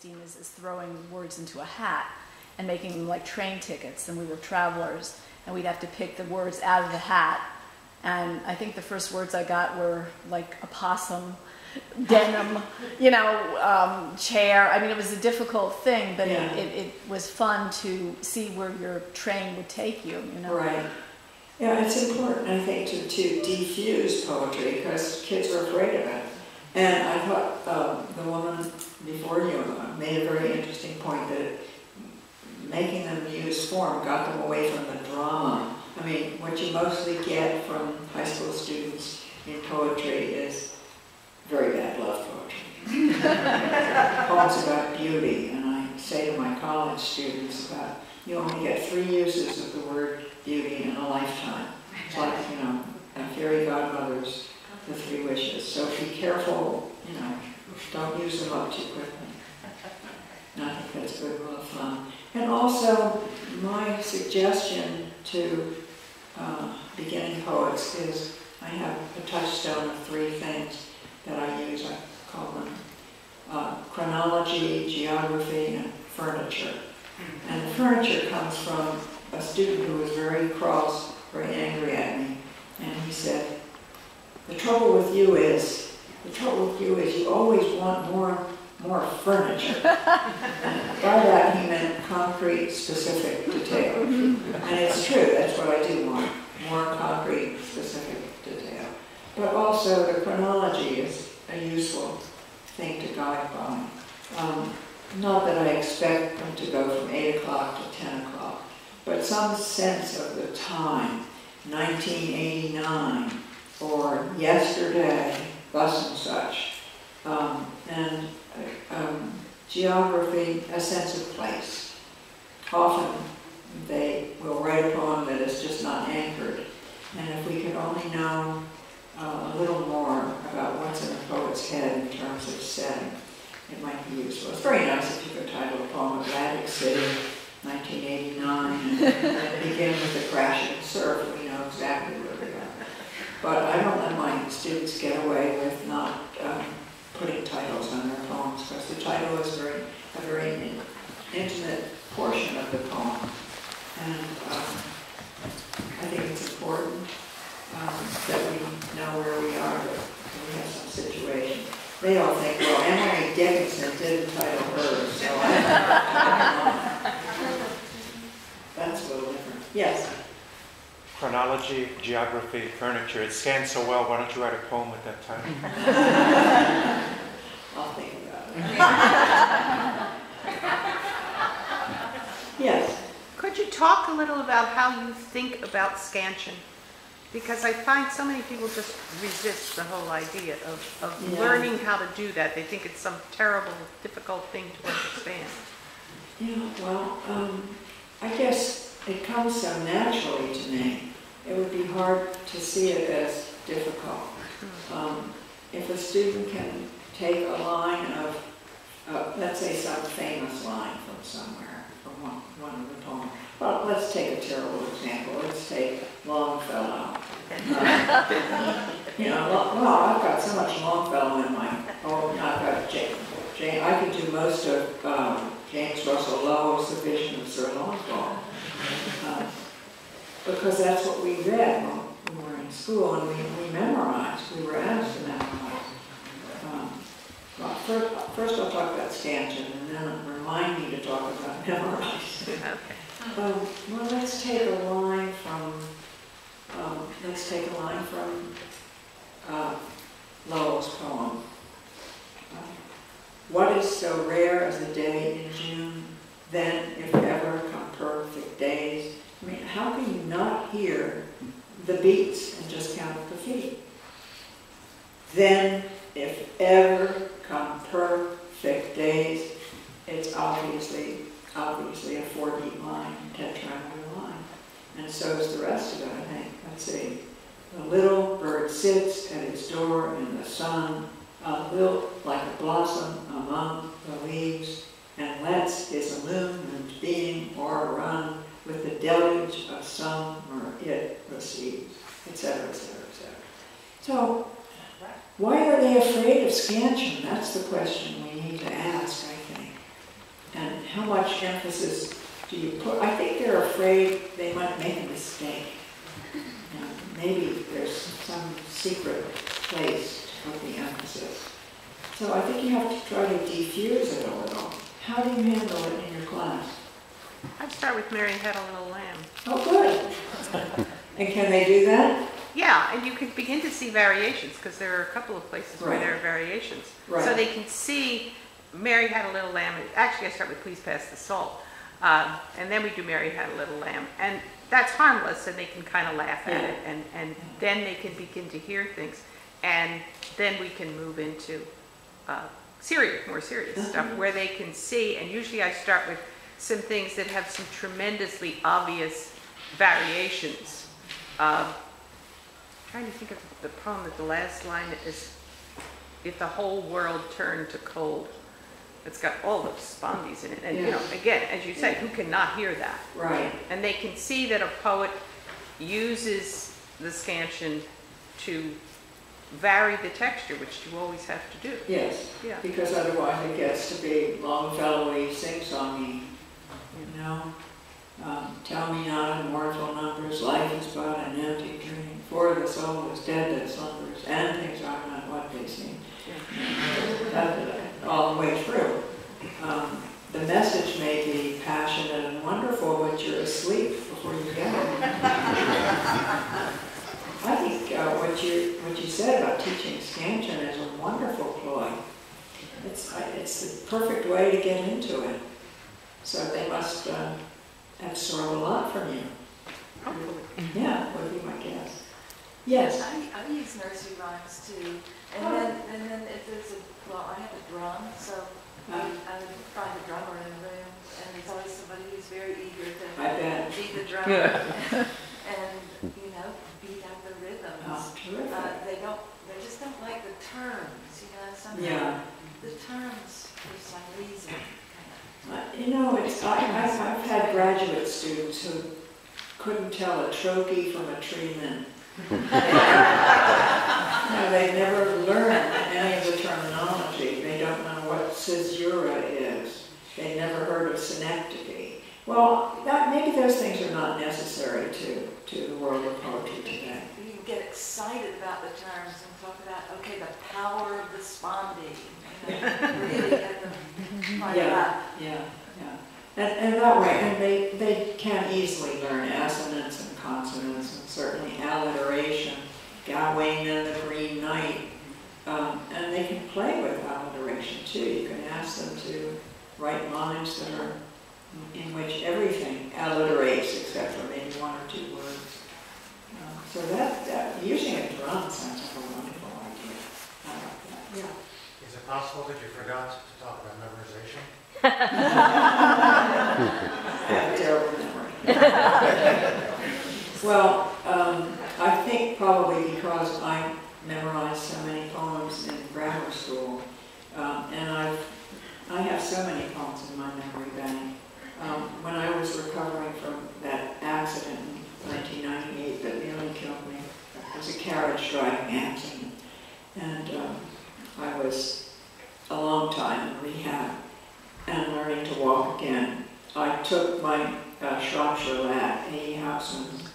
16 is throwing words into a hat and making them like train tickets, and we were travelers, and we'd have to pick the words out of the hat. And I think the first words I got were like opossum, denim, you know, chair. I mean, it was a difficult thing, but yeah. it was fun to see where your train would take you, you know. Right. Yeah, it's important, I think, to defuse poetry, because kids are afraid of it. And I thought the woman before you made a very interesting point that making them use form got them away from the drama. I mean, what you mostly get from high school students in poetry is very bad love poetry. Poems about beauty, and I say to my college students about, you only get 3 uses of the word beauty in a lifetime. It's like, you know, fairy godmothers, the 3 wishes. So be careful, you know, don't use them up too quickly. And I think that's a good rule of thumb. And also, my suggestion to beginning poets is I have a touchstone of 3 things that I use. I call them chronology, geography, and furniture. And the furniture comes from a student who was very cross, very angry at me. And he said, the trouble with you is you always want more furniture. And by that he meant concrete, specific detail. And it's true, that's what I do want, more concrete, specific detail. But also the chronology is a useful thing to guide by. Not that I expect them to go from 8 o'clock to 10 o'clock, but some sense of the time, 1989, or yesterday, thus and such. And geography, a sense of place. Often they will write a poem that is just not anchored. And if we could only know a little more about what's in a poet's head in terms of setting, it might be useful. It's very nice if you could title a poem Atlantic City, 1989, and begin with the crashing surf. We know exactly where we are. But I don't let my students get away with not putting titles on their poems, because the title is a very intimate portion of the poem. And I think it's important that we know where we are, that we have some situation. They all think, well, Emily Dickinson didn't title hers, so I that's a little different. Yes? Chronology, geography, furniture. It scans so well. Why don't you write a poem with that title? I'll think about it. Yes? Could you talk a little about how you think about scansion? Because I find so many people just resist the whole idea of learning how to do that. They think it's some terrible, difficult thing to understand. Yeah, well, I guess it comes so naturally to me. It would be hard to see it as difficult. If a student can take a line of, let's say some famous line from somewhere, from one of the poems. Well, let's take a terrible example. Let's take Longfellow. You know, well, I've got so much Longfellow in my, I've got Jane. I could do most of James Russell Lowell's The Vision of Sir Launfal. Because that's what we read when we were in school, and we memorized. We were asked to memorize. Well, first I'll talk about scansion, and then remind me to talk about memorizing. Okay. Well, let's take a line from Lowell's poem. What is so rare as a day in June? Then, if ever, come perfect days. I mean, how can you not hear the beats and just count the feet? Then, if ever, come perfect days. It's obviously a 4-beat line, tetrameter line. And so is the rest of it, I think. Let's see. The little bird sits at its door in the sun, lilt like a blossom among the leaves, and lets his illumined being o'errun with the deluge of summer it receives, etc., etc., etc. So, why are they afraid of scansion? That's the question we need to ask, I think. how much emphasis do you put? I think they're afraid they might make a mistake. Maybe there's some secret place to put the emphasis. So I think you have to try to defuse it a little. How do you handle it in your class? I'd start with Mary Had a Little Lamb. Oh, good. And can they do that? Yeah, and you can begin to see variations, because there are a couple of places where Right. there are variations. Right. So they can see Mary Had a Little Lamb. Actually, I start with Please Pass the Salt. And then we do Mary Had a Little Lamb. And that's harmless, and they can kind of laugh at it. And then they can begin to hear things. And then we can move into more serious stuff, where they can see. And usually I start with some things that have some tremendously obvious variations. Trying to think of the poem that the last line is, if the whole world turned to cold. It's got all the spondies in it. And, you know, again, as you say, who cannot hear that? Right. And they can see that a poet uses the scansion to vary the texture, which you always have to do. Yes. Yeah. Because otherwise it gets to be Longfellow-y, sing-songy, you know. Tell me not in mournful numbers, life is but an empty dream, for the soul is dead that slumbers, and things are not what they seem. That's all the way through. The message may be passionate and wonderful, but you're asleep before you get it. I think what you said about teaching scansion is a wonderful ploy. It's the perfect way to get into it. So they must absorb a lot from you. Hopefully. Yeah, would be my guess. Yes. I use nursery rhymes too, and then if there's I have a drum, so I would find a drummer in the room, and there's always somebody who's very eager to beat the drum and beat out the rhythms. Oh, terrific. They just don't like the terms, sometimes the terms for some reason. I've had graduate students who couldn't tell a trochee from a tree limb. They never learned any of the terminology. They don't know what caesura is. They never heard of synecdoche. Well, maybe those things are not necessary to the world of poetry today. You can get excited about the terms and talk about, okay, the power of the spondee. Really get them fired up. Yeah. And that way, and they can easily learn assonance and consonants, and certainly alliteration, Gawain and the Green Knight, and they can play with alliteration too. You can ask them to write lines that are in which everything alliterates except for maybe one or two words. So that using a drum sounds like a wonderful idea. I like that. Yeah. Is it possible that you forgot to talk about memorization? I have a terrible memory. Well, I think probably because I memorized so many poems in grammar school, and I have so many poems in my memory bank. When I was recovering from that accident in 1998 that nearly killed me, it was a carriage driving accident, and I was a long time in rehab and learning to walk again. I took my Shropshire Lad, A.E. Housman's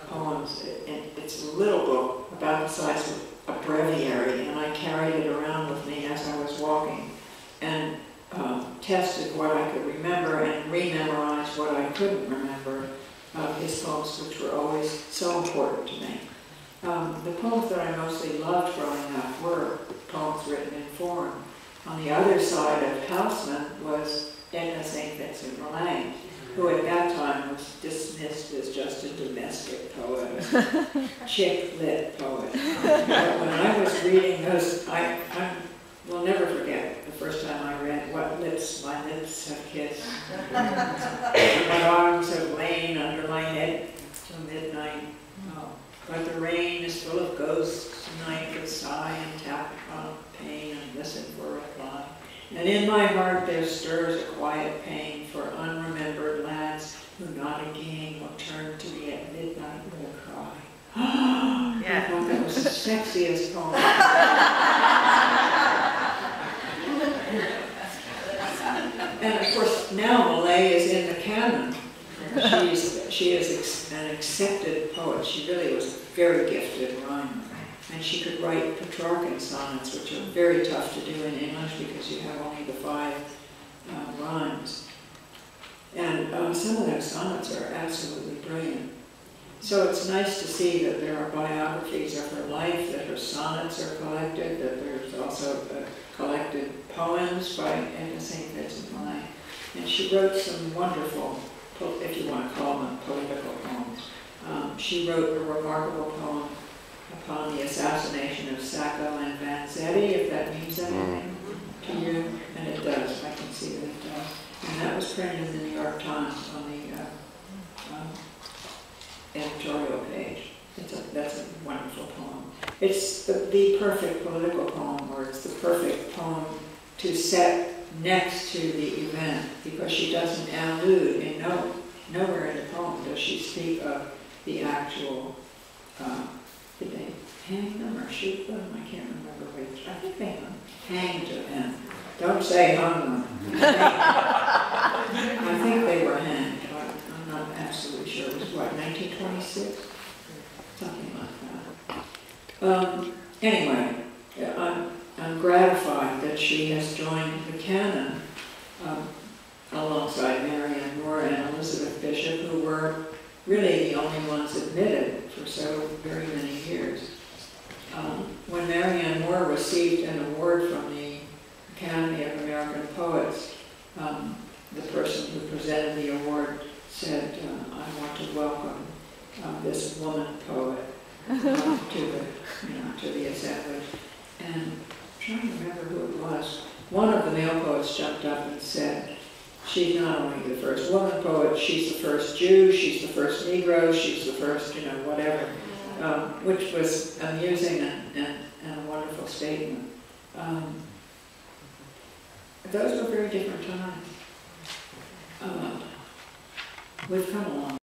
poems. It's a little book about the size of a breviary, and I carried it around with me as I was walking and tested what I could remember and rememorized what I couldn't remember of his poems, which were always so important to me. The poems that I mostly loved growing up were poems written in form. On the other side of Housman was Edna St. Vincent Millay, who at that time was dismissed as just a domestic poet, a chick-lit poet. But when I was reading those, I will never forget the first time I read What Lips My Lips Have Kissed. My arms have lain under my head till midnight. Oh, but the rain is full of ghosts tonight that sigh and tap upon pain and listen for a reply. And in my heart there stirs a quiet pain for unremembered lads who not again will turn to me at midnight with a cry. I thought that was the sexiest poem. And of course, now Malay is in the canon. She is an accepted poet. She really was a very gifted rhymer. And she could write Petrarchan sonnets, which are very tough to do in English because you have only the 5 rhymes. And some of those sonnets are absolutely brilliant. So it's nice to see that there are biographies of her life, that her sonnets are collected, that there's also collected poems by Edna St. Vincent Millay. And she wrote some wonderful, if you want to call them political poems. She wrote a remarkable poem upon the assassination of Sacco and Vanzetti, if that means anything to you, and it does. I can see that it does. And that was printed in the New York Times on the editorial page. That's a wonderful poem. It's the perfect political poem, or it's the perfect poem to set next to the event, because she doesn't allude in nowhere in the poem does she speak of the actual, did they hang them or shoot them? I can't remember which. I think they hanged them. Don't say hung them. I think they were hanged. I'm not absolutely sure. It was what, 1926? Something like that. Anyway, I'm gratified that she has joined the canon alongside Marianne Moore and Elizabeth Bishop, who were really the only ones admitted for so very many years. When Marianne Moore received an award from the Academy of American Poets, the person who presented the award said, I want to welcome this woman poet to the assembly. And I'm trying to remember who it was. One of the male poets jumped up and said, she's not only the first woman poet, she's the first Jew, she's the first Negro, she's the first, whatever, which was amusing and a wonderful statement. Those were very different times. We've come along.